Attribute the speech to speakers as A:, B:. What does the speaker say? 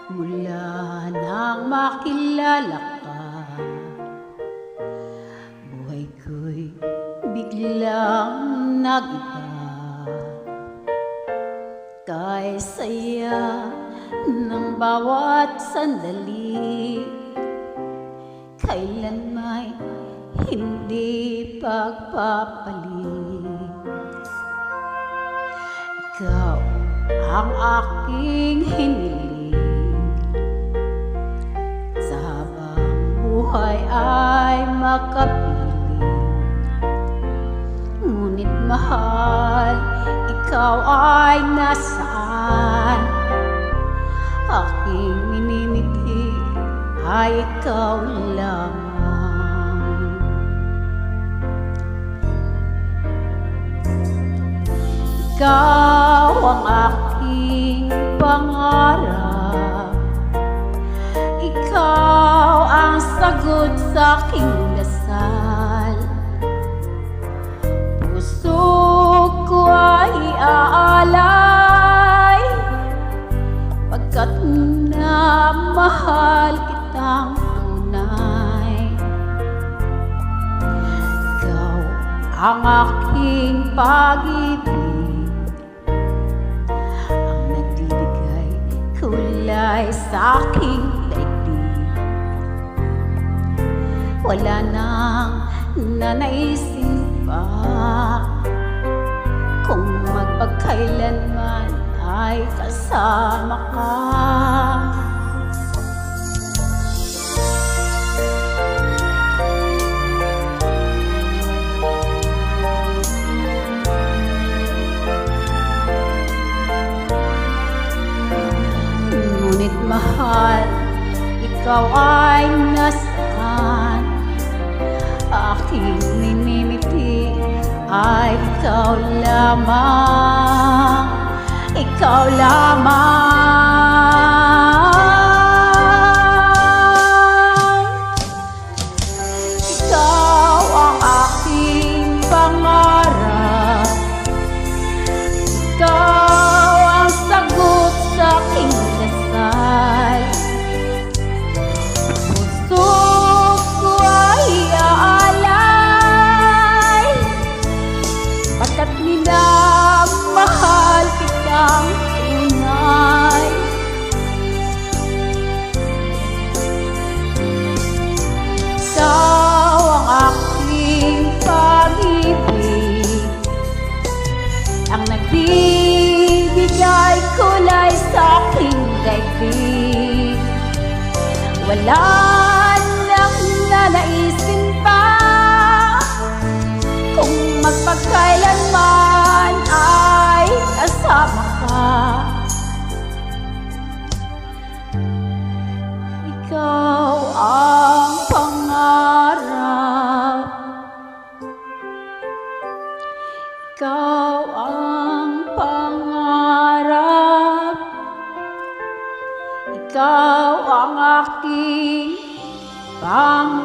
A: Mula nang makilala ka, buhay ko'y biglang nag-iba. Kay saya ng bawat sandali, kailan may hindi pagpapalit. Ikaw ang aking hiniling, buhay ay makapiling. Ngunit mahal, ikaw ay nasaan? Aking minimiti ay ikaw lamang. Ikaw ang aking pangarap, ikaw ang sagot sa aking dasal. Puso ko ay aalay, pagkat na mahal kitang tunay. Ikaw ang aking pag-ibig, ang nagbibigay kulay sa aking daigdig. Wala nang nanaisin pa kung magpagkailanman ay kasama ka. Ngunit mahal, ikaw ay nasaan? Aking minimiti ay ikaw lamang, ikaw lamang. Ikaw ang aking pangarap, ikaw ang sagot sa aking dasal. Puso ko ay aalay, pagkat minamahal kitang tunay. Ikaw ang aking pag-ibig, ang nagbibigay kulay sa aking daigdig. Wala nang nanaisin pa kung magpagkailanman ay kasama ka. Ikaw ang pangarap, ikaw ang pangarap, ikaw ang aking pangarap.